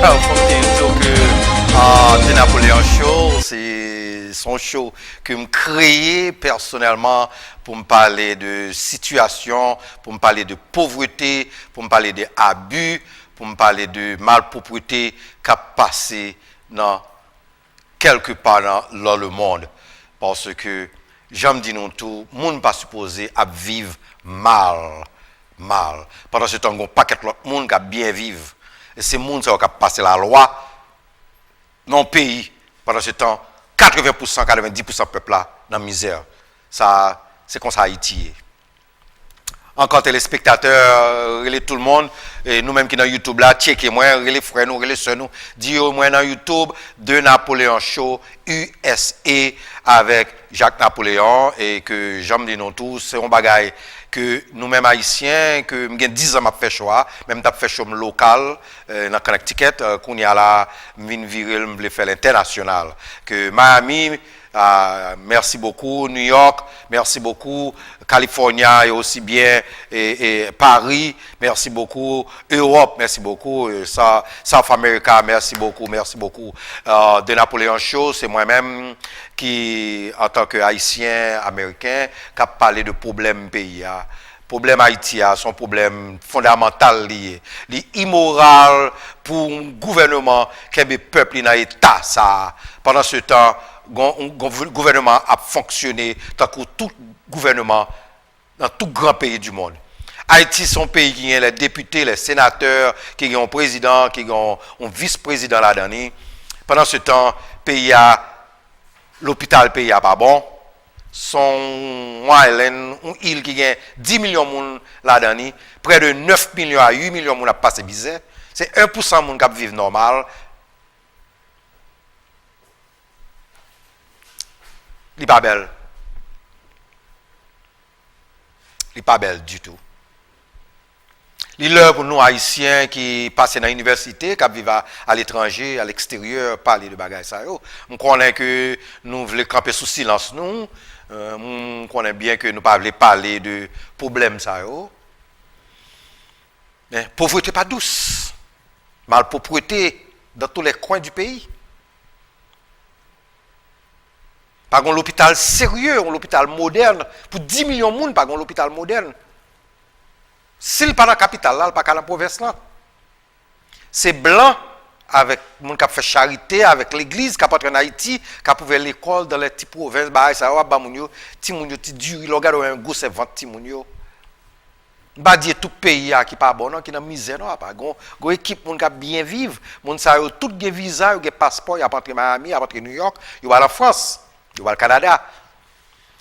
Faut dire que The Napoleon Show, c'est son show que me créé personnellement pour me parler de situation, pour me parler de pauvreté, pour me parler de abus, pour me parler de malpropreté qui a passé dans quelque part dans le monde. Parce que, j'aime dire nous tout, le monde n'est pas supposé à vivre mal. Pendant ce temps, il y a un paquet de monde qui a bien vivre. Et c'est le monde qui a passé la loi dans le pays. Pendant ce temps, 80%, 90% du peuple là, dans la misère. Ça, c'est comme ça Haïti. Encore téléspectateurs, relais tout le monde, et nous-mêmes qui dans YouTube là, checkez-moi, relais frères nous, relais sœurs nous, dis-moi dans YouTube, de Napoléon Show, USA, avec Jacques Napoléon, et que j'aime dire nous tous, c'est un bagage que nous-mêmes haïtiens, que j'ai 10 ans m'a fait choix, même t'as fait choix local, dans Connecticut, qu'on y a là, vin viril, me faire l'international, que Miami, merci beaucoup, New York, merci beaucoup, California et aussi bien, et Paris, merci beaucoup, Europe, merci beaucoup, South America, merci beaucoup. De Napoléon Show, c'est moi-même qui, en tant que Haïtien, Américain, qui a parlé de problèmes pays. Problème Haïti, son problème fondamental lié, immoral pour un gouvernement qui est le peuple dans l'État. Pendant ce temps, le gouvernement a fonctionné tant que tout gouvernement dans tout grand pays du monde. Haïti, c'est un pays qui a les députés, les sénateurs, qui ont un président, qui ont un vice-président là-dedans. Pendant ce temps, l'hôpital pays a pas bon. Son island, une île qui a 10 millions de monde là-dedans, près de 9 millions à 8 millions de monde a passé misère. C'est 1% de monde qui vivent normal. Il n'est pas belle. Il n'est pas belle du tout. Il est l'heure pour nous haïtiens qui passent dans l'université, qui vivent à l'étranger, à l'extérieur, parler de bagages ça. On connaît que nous voulons camper sous silence nous. On connaît bien que nous ne voulons pas parler de problèmes ça. Mais pauvreté pas douce. Malpropreté dans tous les coins du pays. Pas un hôpital sérieux, un hôpital moderne. Pour 10 millions de monde, pas un hôpital moderne. S'il pas dans la capitale, là, il pas dans la province là. C'est blanc avec les gens qui fait charité, avec l'église qui a en Haïti, qui a ouvert l'école dans les petites provinces, ça va, ti moun yo ti duri, le regarde un gosse 20 ti moun yo. Pas dire tout pays qui pas bon non, qui dans misère non, pas gon équipe moun qui bien vivre, moun ça yo tout gen visa, yo gen passeport, y a rentré Miami, y a rentré New York, yo va la France, yo va le Canada.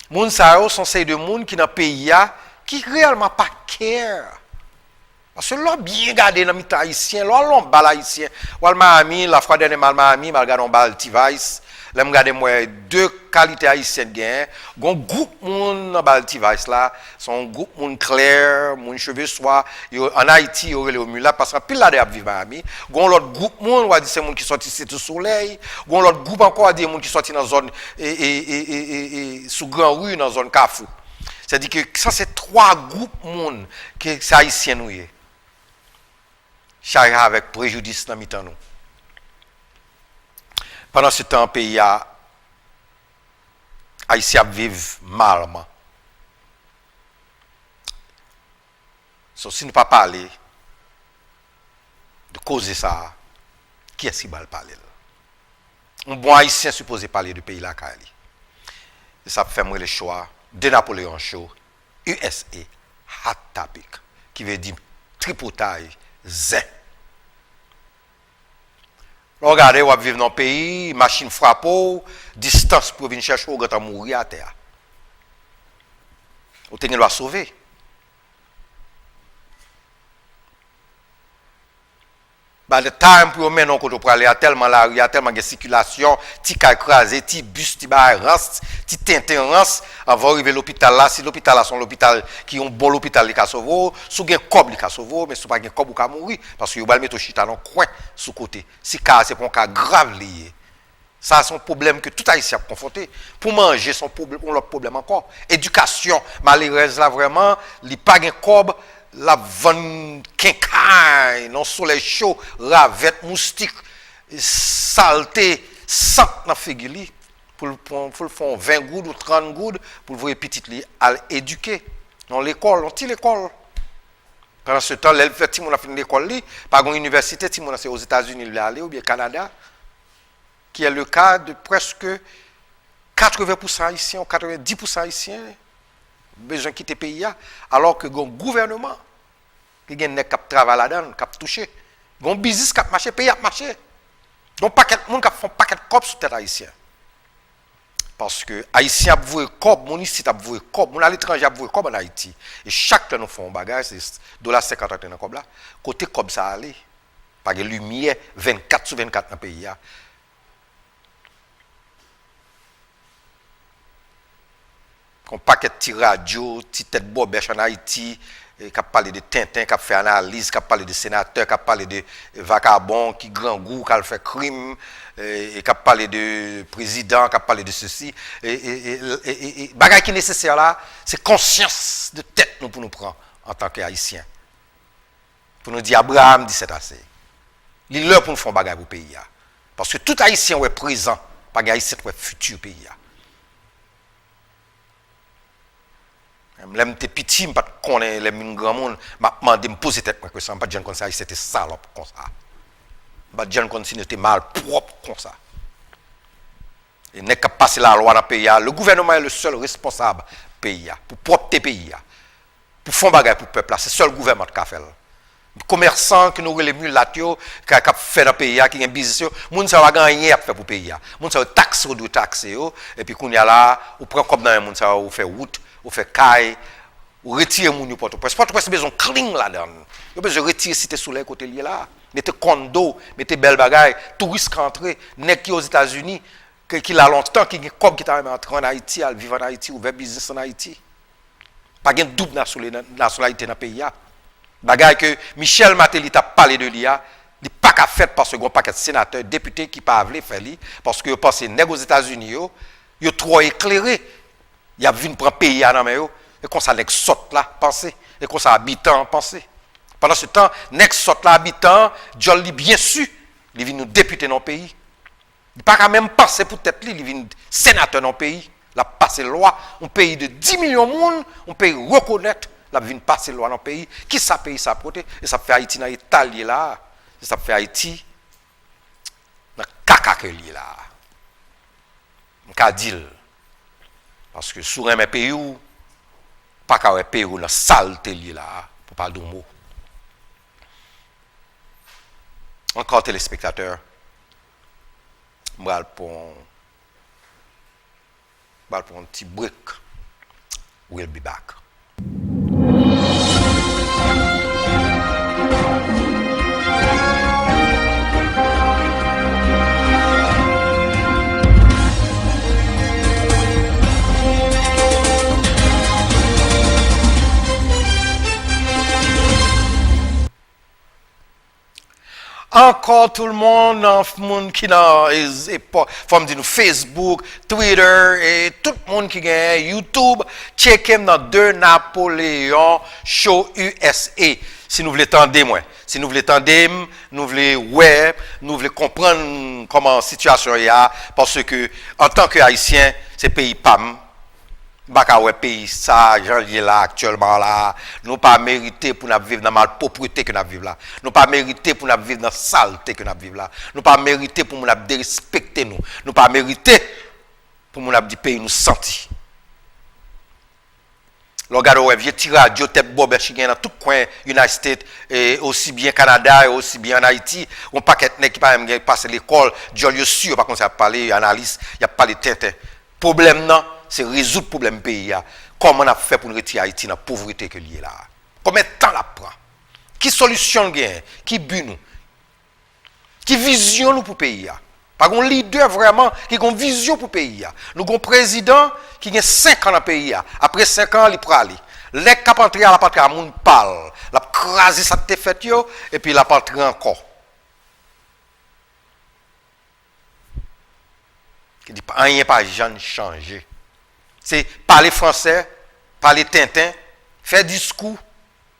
Moun ça yo sont ces de moun qui dans pays qui réellement pas care. Parce que là, bien gardé dans les haïtiens, là, l'on bal haïtien. Ou Miami, la fois dernière mal Miami, mal gardé on bal T-Vice. Là, me gardé moi deux qualités haïtiennes gain. Gon groupe moun dans bal T-Vice là, son groupe moun clair, moun cheveux soie. En Haïti, yo relé au mula parce que pile là de vivre Miami. Gon l'autre groupe moun, on va dire c'est moun qui sorti c'est au soleil. Gon l'autre groupe encore on dit moun qui sorti dans zone sous grand rue dans zone Kafou. C'est-à-dire que ça c'est trois groupes moun que c'est haïtien nous y. Chaque avec préjudice dans mi-temps nous. Pendant ce temps, le pays haïtien vivent malement. So, si nous ne pas parler de causer ça, qui est-ce qui va parler? Un bon haïtien supposé parler du pays là. Et ça fait moi le choix de Napoléon Show, USA, Hot Topic, qui veut dire tripotaille, zin. Regardez, vous vivez dans un pays, machine frappe, distance pour venir chercher, vous allez mourir à terre. Vous avez le sauver. By the time pour maintenant quand on peut aller à tellement là, il y a tellement de circulation, ti ka écrasé, ti bus, ti ba rance, ti tintin rance avant arriver à l'hôpital là, si l'hôpital là sont l'hôpital qui ont bon l'hôpital li ka sauver, sou gen cob li ka sauver, mais sou pas gen cob ou ka mourir parce que yo va mettre chita dans coin sous côté. Si cas c'est pour un cas grave lié. Ça c'est un problème que tout haïtien a confronté. Pour manger son problème, on l'autre problème encore. Éducation malheureuse là vraiment, li pas gen cob la vanne quincaille, non soleil chaud, ravette, moustique, saleté, sang dans figure pour le faire 20 gouttes ou 30 gouttes pour le voir petit li à éduquer dans l'école, dans l'école. Pendant ce temps, l'elle fait Timon a fini l'école li, par une université Timon c'est aux États-Unis il aller ou bien Canada qui est le cas de presque 80% haïtiens ou 90% haïtiens besoin de quitter le pays alors que le gouvernement qui gagne cap travail là-dedans, cap touché, gon business cap marché, pays a marché. Donc paquet monde qui font paquet cop sur tête haïtien. Parce que haïtien a voué cop, mon ici a voué cop, mon à l'étranger a voué cop en Haïti. Et chaque temps nous font bagage c'est $50 dans cop là. Côté cop ça aller. Pas de lumière 24/24 dans le pays là. Qu'on paquet de radio, petite tête bobèche en Haïti, qui a parlé de Tintin, qui a fait analyse, qui a parlé de sénateur, qui a parlé de vagabond, qui grand goût, qui a fait crime, et qui a parlé de président, qui a parlé de ceci. Et bagage qui est nécessaire là, c'est conscience de tête nous pour nous prendre en tant qu'Haïtiens. Pour nous dire Abraham dit c'est assez. Il est l'heure pour nous faire bagage pour le pays. Parce que tout Haïtien est présent, pas Haïtien est futur pays. L'aime petit, je ne connais pas les grand monde, m'a demandé me poser tête que ça, pas de gens comme ça, c'était salope comme ça. Pas de gens comme ça, c'était mal propre comme ça. Et n'est qu'à passer la loi dans le pays, le gouvernement est le seul responsable pays pour propre pays. Pour faire bagage pour le peuple, c'est le seul gouvernement qui a fait. Les commerçants qui nous les mulatio qui a fait dans le pays qui ont un business, moun ça va gagner à faire pour le pays. Moun ça taxe ou taxe et puis qu'on y a là, on prend comme dans moun ça on fait route. Ou fait caille, ou retirer mon Port-au-Prince. Port-au-Prince besoin clean là-dedans. Vous besoin retirer cité soleil côté lié là. Mettez condo, mettez belle bagaille, touristes qui entrent, nek qui aux États-Unis, qui l'a longtemps, qui comme qui t'a rentré en Haïti, à vivre en Haïti, ou faire business en Haïti. Pas de double nationalité dans le pays. Bagaille que Michel Martelly t'a parlé de l'IA, il n'est pas qu'à faire parce que un paquet de sénateurs, députés qui pas voulu faire parce que vous pensez nèg aux États-Unis, yo trop éclairé. Il y a vu prendre pays à main et qu'on ça nèg saute là penser et qu'on ça habitant penser. Pendant ce temps, nèg saute là habitant, Jolly bien sûr, il vient nous députer dans le pays. Il pas quand même penser pour tête lui, il vient sénateur dans le pays, la passer loi, un pays de 10 millions de monde, on peut reconnaître la vient passer loi dans le pays, qui ça pays ça porter et ça fait Haïti dans l'état là, et ça fait Haïti dans caca que li là. On ka dire parce que sur un pays où pas qu'à pays où la saleté là pour pas de mots. Encore téléspectateurs, pour un petit break. We'll be back. Encore tout le monde qui dans Facebook, Twitter et tout le monde qui gagne YouTube, checkez dans 2 Napoléon Show USA. Si nous voulons tendre moins, si nous voulons tendre, nous voulons ouais, nous voulons comprendre comment la situation est parce que en tant que haïtien, c'est pays PAM. Baka ouais pays ça janvier là actuellement là nous pas mérité pour nous vivre dans mal propreté que nous vivre là nous pas mérité pour nous vivre dans saleté que nous vivre là nous pas mérité pour nous dérespecter nous pas mérité pour nous dire pays nous senti regarde ouais vieux petit radio tête bobet qui dans tout coin United States et aussi bien Canada et aussi bien en Haïti on paquet nèg qui pas même passer l'école Jolio sûr par contre ça parler analyse il y a parlé Tintin problème non c'est résoudre le problème pays. Comment on a fait pour nous retirer Haïti dans la pauvreté que lié là? Combien de temps la prend? Qui solution gagne? Qui but nous? Qui vision nous pour le pays? Pas un leader vraiment qui a une vision pour le pays. Nous avons un président qui a 5 ans dans le pays. Après 5 ans, il peut aller. Les cap entrer à la patrie, à moun parle. La crase ça te fait et puis la patrie encore. Qui dit rien pas jamais changé. C'est parler français, parler Tintin, faire discours,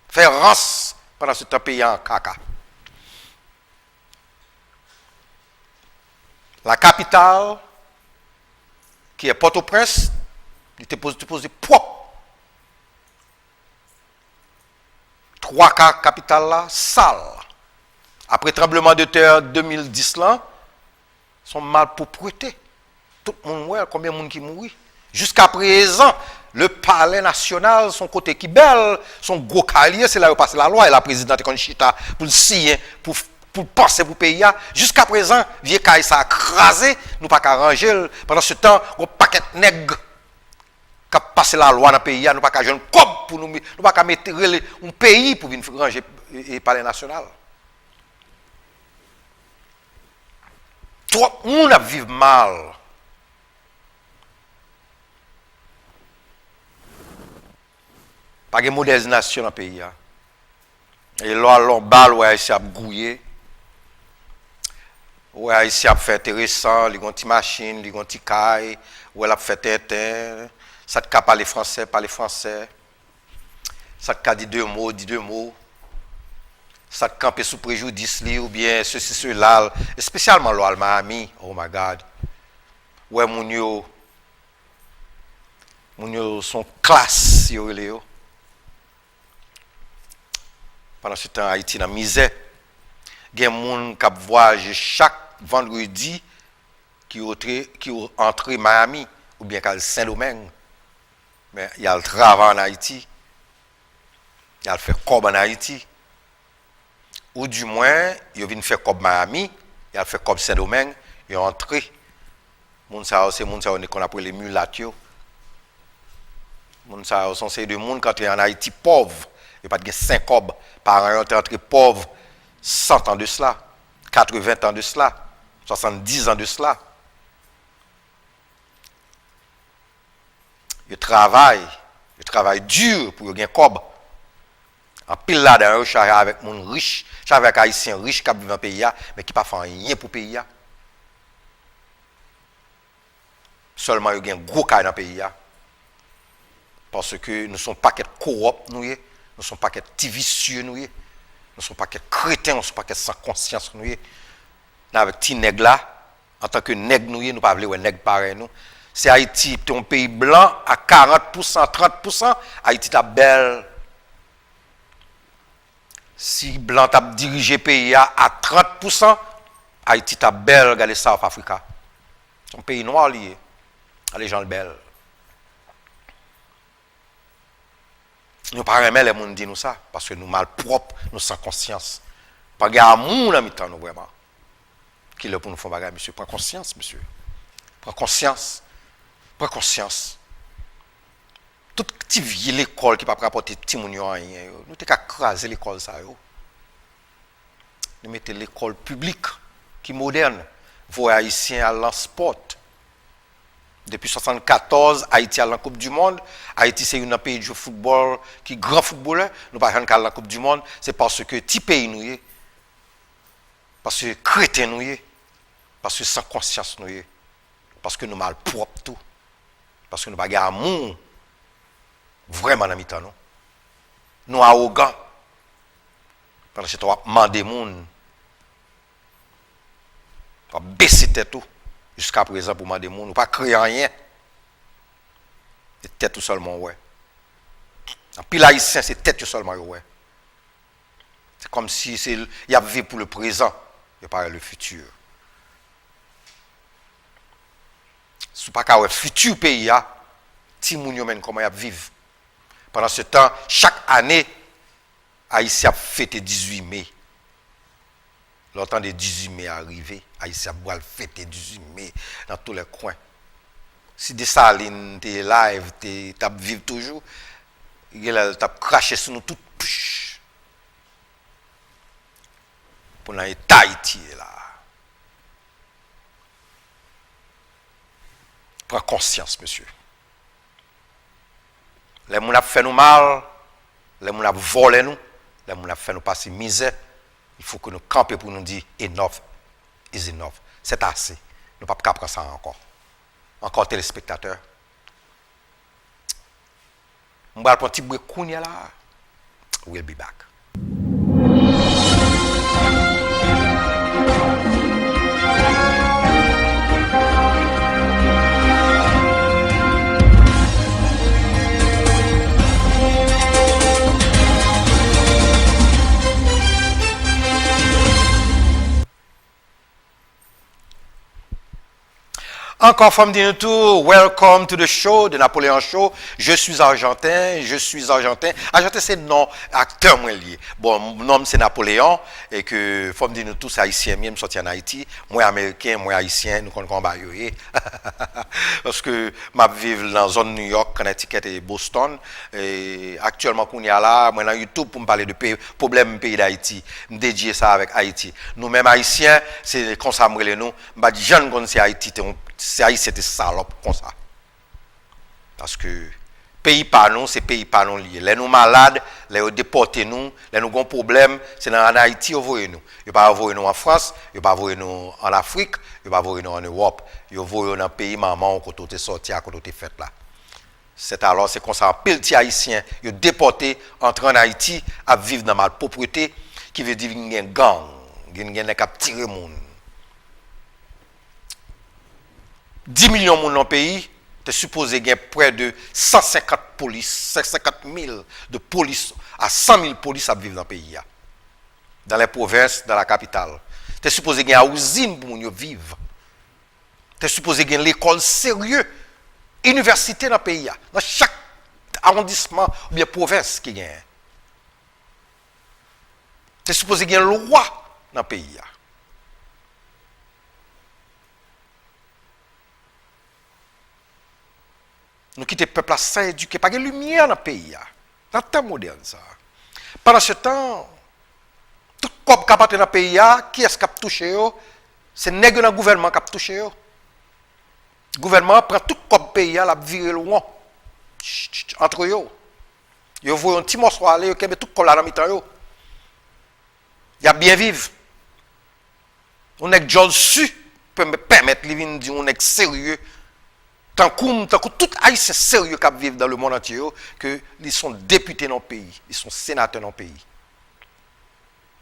Faire rance pendant ce temps pays en caca. La capitale, qui est Port-au-Prince, il était posé propre. 3 capitales là, sales. Après tremblement de terre 2010 là, sont mal propreté. Tout le monde voit combien de monde qui mourit. Jusqu'à présent, le palais national, son côté qui belle, son gros calier, c'est là où passe la loi et la présidente Conchita pour le signer, pour penser pour le pays. Jusqu'à présent, vieux caille ça a crasé, nous pas qu'à ranger. Pendant ce temps, on paquet nègre qui a passé la loi dans le pays, nous pas qu'à jouer un cob pour nous pas qu'à mettre un pays pour venir ranger le palais national. Trop le monde vit mal. Pas de modernisation dans le pays. Et là, l'on balle, ouais, ici à gouiller. Ouais, ici à faire intéressant, les gens qui machine, les gens qui caille, ouais, la fait terre. Ça te parler français, Ça te dit deux mots. Ça te camper sous préjudice, ou bien ceci, cela. Et spécialement l'Oual Miami, oh my God. Ouais, mon yo son classe, yo. Pendant ce temps, Haïti dans la misère. Il y a des gens qui voyagent chaque vendredi qui entrent Miami ou bien qu'à Saint-Domingue. Mais il y a le travail en Haïti. Il y a le fait cob en Haïti. Ou du moins, il vient faire cob Miami, il y a le fait cob Saint-Domingue, il est entré. C'est moun sa qu'on appelle les mulatio. Moun sa sont ces deux monde quand tu es en Haïti pauvre, il n'y a pas de 5 cob. Parents sont entrés pauvres 100 ans de cela, 80 ans de cela, 70 ans de cela. Ils travaillent dur pour gagner cob. En pile là dans un avec mon riche, avec haïtien riche qui vivent dans le pays mais qui pas fait rien pour le pays. Seulement il y a un gros cas dans le pays parce que nous sommes pas corrupts nous sommes pas vicieux nous sommes pas crétins, nous sommes pas sans conscience nous avec petit nèg là en tant que nèg nous pas vouloir nèg pareil nous. C'est Haïti, un pays blanc à 40%, 30%, Haïti est belle. Si blanc a dirigé le pays à 30%, Haïti est belle, regardez South Africa. C'est un pays noir lié. Les gens belles. Nous ne pas aimer les gens dire nous ça, parce que nous mal propres, nous sans conscience. Pas de amour dans nous vraiment. Qui est pour nous faire bagarre, monsieur? Prends conscience, monsieur. Prends conscience. Prends conscience. Tout petit vieux l'école qui ne peut pas rapporter petit moun yo rien. Nous t'es qu'à craser l'école ça yo. Nous mettons l'école publique qui est moderne. Vous haïtiens à l'sport. Depuis 1974, Haïti à la Coupe du Monde. Haïti c'est un pays de football qui est grand footballeur. Nous pas à la Coupe du Monde, c'est parce que petit pays nous est. Parce que crétin nous est. Parce que sans conscience nous est. Parce que nous mal propre tout. Parce que nous pas amour. Vraiment dans mi-temps, non? Nous arrogants. Parce que tu as demandé moun. Tu as baissé tête tout. Jusqu'à présent pour demander moun. Nous pas créer rien. C'est tête tout seulement, ouais. En pile haïtien, c'est tête tout seulement, ouais. C'est comme si il y a vie pour le présent. Il n'y a pas le futur. Si pas qu'à le futur pays, ti moun yo men comment y a vivre. Pendant ce temps, chaque année, Haïti a fêté 18 mai. L'autant de 18 mai arrivé, Haïti a fêté 18 mai dans tous les coins. Si des salines, t'es live, t'as vivre toujours, t'as craché sur nous tout. Pour nous Haïti là. Prends conscience, monsieur. Les gens ont fait nous mal, les gens ont volé nous, les gens ont fait nous passer misère. Il faut que nous campions pour nous dire enough is enough. C'est assez. Nous ne pouvons pas prendre ça encore. Encore téléspectateurs. Je vais prendre un petit bruit là. We'll be back. Encore from the tout, welcome to the show, de Napoléon Show. Je suis argentin. Argentin, c'est non acteur moi lié. Bon, mon nom c'est Napoléon et que from the tout, c'est haïtien, moi je sorti en Haïti, moi américain, moi haïtien, nous connaissons combat parce que m'a vivre dans zone New York, Connecticut et Boston et actuellement qu'on y a là, moi dans YouTube pour me parler de problème pays d'Haïti, me dédier ça avec Haïti. Nous mêmes haïtiens, c'est comme ça me nous, m'a dit jeune gon c'est Haïti, c'est Haïti c'était salope comme ça. Parce que pays par nous, c'est pays par nous lié. Les nous malades, les déportés nous, les nous avons problème, c'est dans Haïti vous voyez nous. Ils pas envoyer nous en France, ils pas envoyer nous en Afrique, ils pas envoyer nous en Europe. Ils envoyer dans pays maman quand tu es sorti à quand tu es fait là. C'est alors c'est comme ça pile ti haïtien, ils déportés entrer en Haïti à vivre dans mal propriété qui veut dire une gang, une cap tirer monde. 10 millions de monde dans le pays, tu es supposé gagner près de 150 000 de police à 100 000 polices à vivre dans le pays. Dans les provinces, dans la capitale. Tu es supposé gagner une usine pour vivre. Tu es supposé gagner l'école sérieux, université dans le pays. Dans chaque arrondissement ou bien province qui gagne. Tu es supposé gagner le roi dans le pays. Nous quittons le peuple sans éduquer, pas de lumière dans le pays. C'est un temps moderne ça. Pendant ce temps, tout le monde qui a dans le pays, qui est-ce qui a touché? C'est les nègres dans le gouvernement qui a touché. Le gouvernement prend tout le pays, la vire loin. Entre eux. Ils voient un petit morceau aller, ils mettent tout le monde dans le mi-temps. Il y a bien vivre. On est John Su peut me permettre de vivre dire on est sérieux. Tant que tout haïtien sérieux qui vivent dans le monde entier, qu'ils sont députés dans le pays, ils sont sénateurs dans le pays.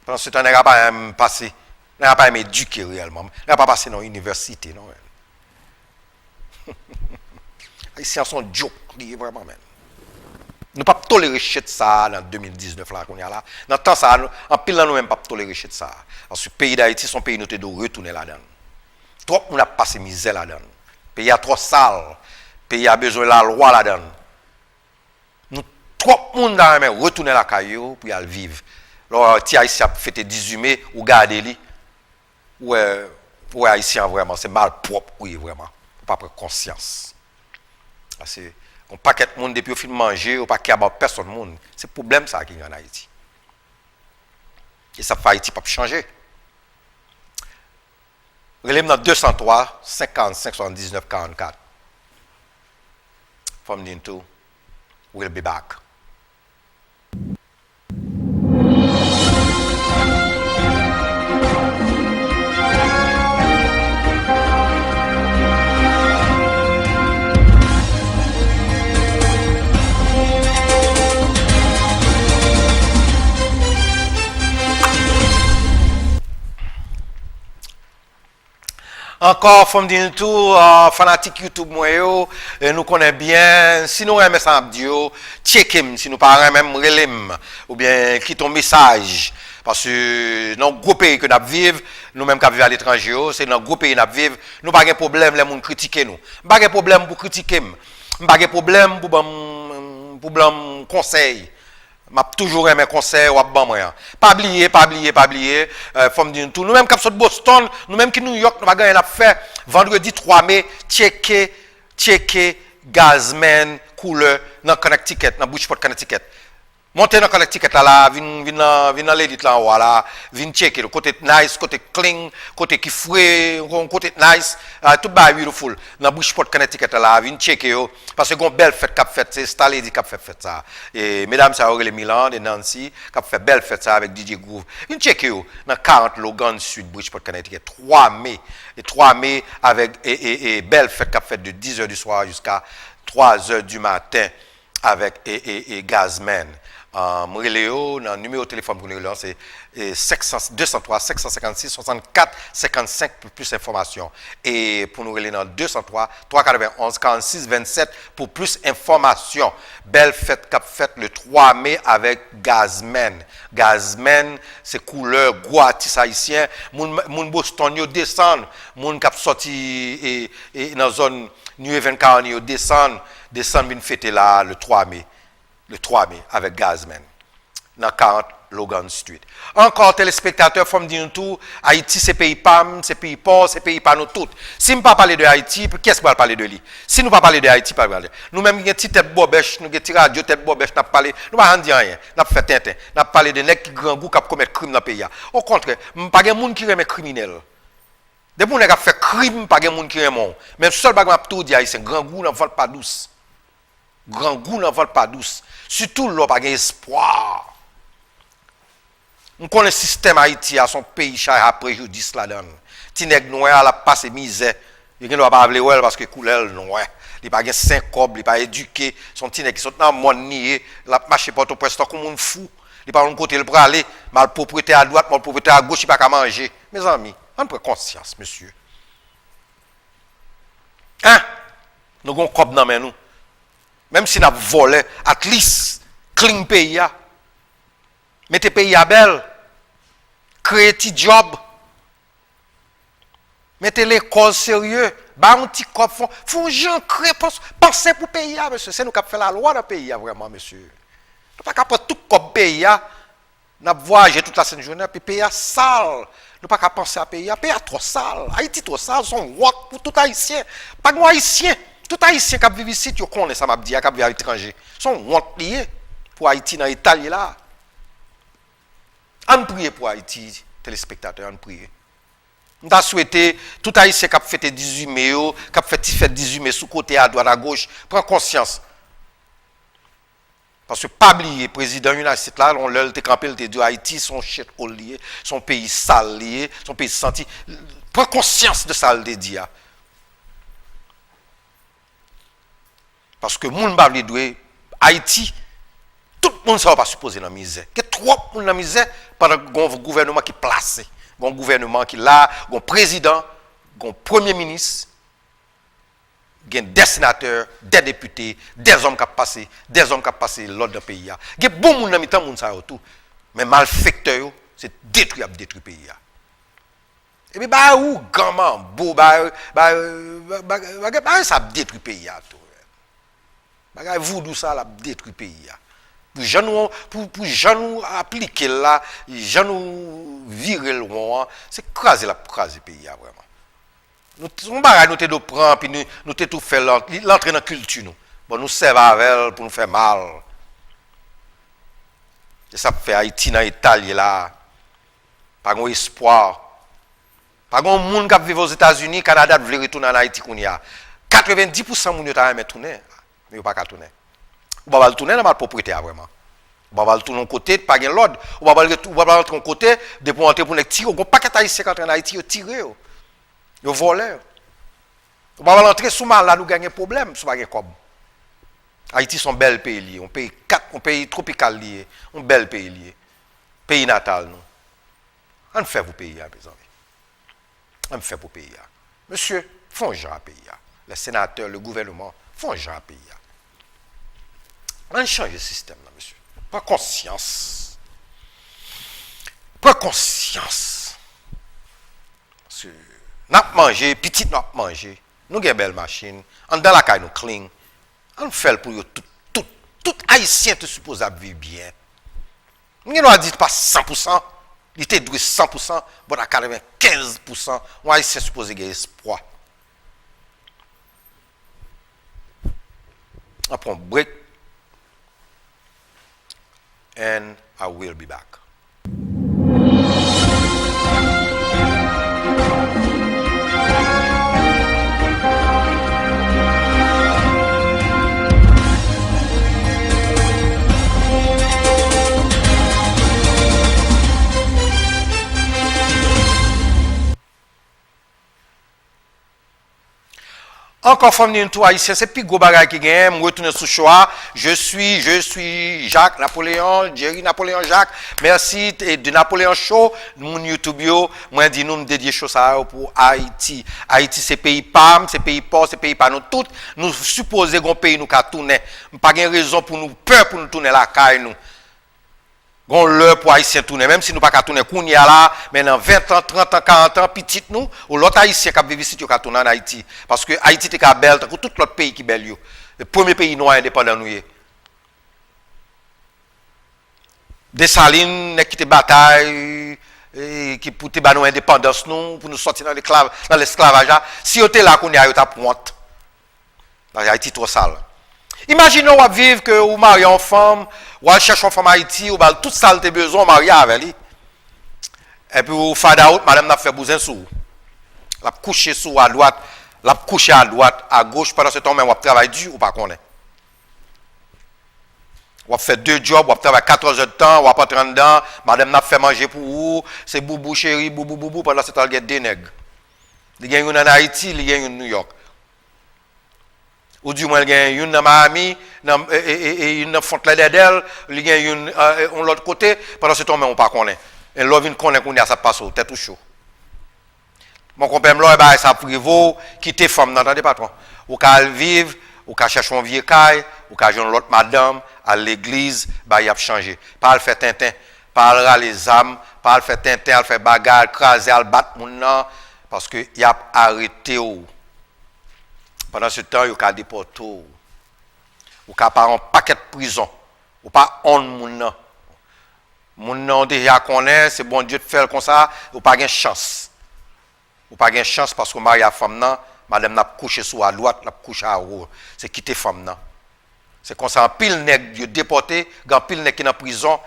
Pendant ce temps, on n'a pas passé, on n'a pas éduqué réellement, on n'a pas passé dans l'université. Non. Haïtiens sont joke, vraiment. Nous ne pouvons pas tolérer ça dans 2019 là qu'on est là. Dans le temps, ça, en pile, nous ne pouvons pas tolérer ça. Parce que le pays d'Haïti, son pays, nous devons retourner là-dedans. Trop, on a passé misère là-dedans. Le pays a trop sale. Le pays a besoin de la loi là-dedans. Nous, trop de monde a retourner la caillou pour y aller vivre. Alors, si Haïtien a fait 18 mai, ou garder lui, ou Haïtien vraiment, c'est mal propre, oui, vraiment. On pas prendre conscience. Parce que, on paquet de monde depuis au fin de manger, ou pas qu'il y a personne de monde. C'est le problème ça qui est en Haïti. Et ça fait Haïti pas changer. Relève dans 203 55 79 44. From the into, we'll be back. Encore, from the tout, fanatique YouTube, nous connaissons bien. Si nous aimons ça, checkez si nous parlons même relève, ou bien quitte un message. Parce que dans le gros pays que nous vivons, nous-mêmes qui vivons à l'étranger, c'est dans le gros pays que nous vivons, nous n'avons pas de problème, les gens critiquer nous. Nous n'avons pas de problème pour critiquer. Nous n'avons pas de problème pour conseil. M'a toujours aimé conseil ou bon moyen. Pas oublier, femme dire tout. Nous même qui sommes de Boston, nous même qui New York, nous va gagner l'affaire vendredi 3 mai, checker Gazman couleur dans Connecticut, dans Bridgeport Connecticut. Montez dans Connecticut là, vin dans l'élite là en haut là, vin checker le côté nice, côté clean, côté qui frais, côté nice, tout ba beautiful. Dans Bridgeport Connecticut là, vin checker yo parce que gon belle fête qu'a fait, c'est Stalady qu'a fait ça. Et mesdames ça aurait les Milan et Nancy qu'a fait belle fête ça avec DJ Groove. Vin checker yo dans 40 Logan Sud Bridgeport Connecticut 3 mai et 3 mai avec et belle fête qu'a fait de 10h du soir jusqu'à 3h du matin avec et Gazman. Moureléo, dans le numéro de téléphone pour nous, c'est 203 556 64 55 pour plus d'informations. Et pour nous relayer dans 203 391 46 27 pour plus d'informations. Belle fête cap fête le 3 mai avec Gazmen. Gazmen, c'est couleur gros artiste haïtien. Moun Boston yo descend, moun cap sorti et dans zone New Haven County yo descend vinn fêter là le 3 mai. Le 3 mai avec Gazmen dans 40 Logan Street. Encore téléspectateurs, faut me dire tout, Haïti c'est pays PAM, c'est pays pauvre, c'est pays pas nous toutes. Si nous pas parler de Haïti, qu'est-ce qu'on va parler de lui? Si nous pas parler de Haïti, pas parler. Nous même une petite tête bobèche, nous une petite radio tête bobèche, n'a parlé, nous pas dire rien, n'a fait tintin, n'a parlé de nèg qui grand goût qui commettre crime dans pays. Au contraire, pas de monde qui remet criminel. Des monde qui fait crime, pas de monde qui remet. Même seul bagage m'a tout dire, c'est grand goût n'en vole pas douce. Grand goût n'en vole pas douce. Surtout là, pas espoir. On connaît le système Haïti à son pays, à préjudice là-dedans. Tineg noir la passe misère. Il ne doit pas parler parce que couleur noir. Il n'a pas 5 cob, il n'a pas éduqué. Son tineg qui sont dans le monde nié, il a marché pour tout presque comme un fou. Il n'a pas un côté pour aller, mal propriété à droite, mal propriété à gauche, il n'a pas qu'à manger. Mes amis, on prend conscience, monsieur. Hein? Nous avons un cob dans nous. Même si nous avons volé, at least, clean pays. Mettez pays à belle. Créez un job. Mettez l'école sérieux. Bah, un petit cop. Faut gens créer, penser pour pays, monsieur. C'est nous qui avons fait la loi dans le pays, vraiment, monsieur. Nous ne pouvons pas tout cop pays. Nous avons voyagé toute la semaine journée, puis pays sale. Nous ne pouvons pas penser à pays. Pays trop sale. Haïti trop sale. Son work pour tout haïtien. Pas de haïtien. Tout haïtien qui vit ici, tu connais ça, m'a dit, qui vit à l'étranger. Son honte lié pour Haïti dans l'Italie là. On prie pour Haïti, téléspectateurs, on prie. On a souhaité, tout haïtien qui a fait 18 mai, qui a fait 18 mai sous côté à droite, à gauche, prend conscience. Parce que pas oublier, président United là, on l'a campé, il dit Haïti, son chèque lié, son pays sale lié, son pays senti. Prend conscience de ça, le dit. Parce que moun ba vle doué Haïti, tout le monde ne va pas supposer dans la misère. Que trop de monde dans la misère pendant un gouvernement qui est placé, un gouvernement qui est là, un président, un premier ministre, des sénateurs, des députés, des hommes qui ont passé l'ordre du pays. Il y a bon monde dans le monde ça tout, mais malfecteur, c'est détruire le pays. Et puis bah ou gamin, beau ça détruit le pays tout. Vous d'où ça la détruit le pays. Pour nous appliquer là, nous virer loin, c'est craser le pays vraiment. Nous te prendre puis nous te tout faire l'entrer dans la culture nous. Bon nous servons avec pour nous faire mal. Et ça fait Haïti dans l'Italie là. Pas grand espoir. Pas grand monde qui vit aux États-Unis, Canada veut retourner en Haïti qu'on y a. 90% moun yo ta aimé tourner. Mais pas qu'à tourner. Ou pas tourner dans ma propriété vraiment. Ou pas tourner de côté, pas gain l'ordre. Ou pas rentrer de côté, de pour entrer pour les tirer. Ou pas qu'à haïtien quand en Haïti yo tirer. Yo voler. Ou pas rentrer sous mal là nous gagner problème, sous pas gain comme. Haïti son bel pays lié, un pays tropical lié, un bel pays lié. Pays natal nous. On fait pour pays mes amis. On fait pour pays. Monsieur, font genre à pays. Les sénateurs, le gouvernement font genre à pays. On change le système, là, monsieur. Pas conscience. Pas conscience. Parce que nous avons mangé, petit nous avons mangé. Nous avons une belle machine. On dans la caille, nous clean. On fait pour tout haïtien te suppose à vivre bien. Nous ne dit pas 100%. Il était doué 100%, mais à 95%, on haïtien supposé avoir espoir. On prend un break. And I will be back. Encore famille tout haïtien, c'est plus gros bagage qui gagne, me retourner sous choix, je suis Jacques Napoléon, Jerry Napoléon Jacques. Merci de Napoléon Show, mon YouTube yo, moi dit nous me dédier chose ça pour Haïti. Haïti c'est pays PAM, c'est pays pauvre, c'est pays pas nous toutes, nous supposer qu'on pays nous ka tourner. Pas gain raison pour nous peur pour nous tourner la caille nous. Gon l'heure pour haïtien tourner même si nous pas ka tourner kounya là mais dans 20 ans 30 ans 40 ans petit nous ou l'autre haïtien qui vivre ici ka tourner en Haïti parce que Haïti est belle tant que tout l'autre pays qui belle yo le premier pays noir indépendant nous est Dessalines n'est qui te bataille qui pour te nous indépendance nous pour nous sortir dans l'esclavage si on était là qu'on y a eu ta pointe Haïti trop sale. Imaginez vous vivre que vous mariez une femme, ou vous cherchez une femme Haïti, ou tout ça vous avez besoin de marier avec lui. Et puis vous faites out, madame n'a fait besoin sous. La coucher sous à droite, la coucher à droite, à gauche, pendant ce temps même vous travaillez dur ou pas connaît. Vous faites 2 jobs, vous travaillez 14 heures de temps, vous pas 30 dedans, madame n'a fait manger pour vous, c'est boubou chéri, boubou, pendant ce temps il y a des nègres. Il y a une en Haïti, il y a une en New York. Ou du moins il y a une dans Miami et une dans Fort-Lauderdale, il y a une de l'autre côté pendant ce temps mais on pas connaît et l'on vient connaît qu'on y a ça passe au tête tout chaud mon compère là bah ça prévaut quitter femme n'entendez patron ou ka vivre ou ka chercher un vieux caille ou ka joindre l'autre madame à l'église bah il a changé pas le faire tintin pas le les âmes pas le faire tintin, le faire bagarre craser le battre moun nan parce que il a arrêté ou pendant ce temps, il y a des portes, ou pas un paquet de prison, ou pas on moun. Moun déjà connaît, c'est bon Dieu de faire comme ça, ou pas de chance. Ou pas de chance parce que Maria femme nan, madame n'a couché sous à droite, n'a couché à gauche. C'est quitter femme nan. C'est comme ça, en pile nèg déporté, en pile nèg qui dans prison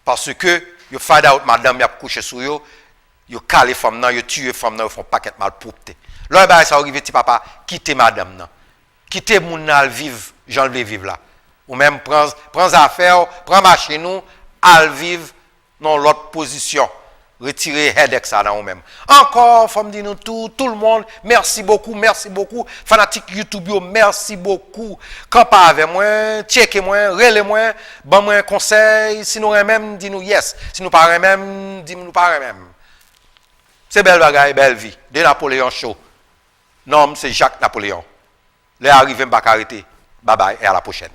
parce que yo find out madame a couché sous yo calé femme nan, yo tué femme nan, yo font paquet malpropreté. Là, ben, ça arrive, petit papa, quittez madame, non. Quittez mon al vivre, j'en vais vivre là. Ou même, prends affaire, prends machine nous, al vivre dans l'autre position. Retirez headache ça dans vous-même. Encore, faut me dire nous tout le monde, merci beaucoup. Fanatique YouTube, merci beaucoup. Quand pas avec moi, checkez moi, relez moi, bon moi un conseil, si nous même, dis-nous yes. Si nous pas même, dis-nous pas même. C'est belle bagaille, belle vie. De Napoléon Show. Non, c'est Jacques Napoléon. Les arrivés, m'bak arrêter. Bye bye et à la prochaine.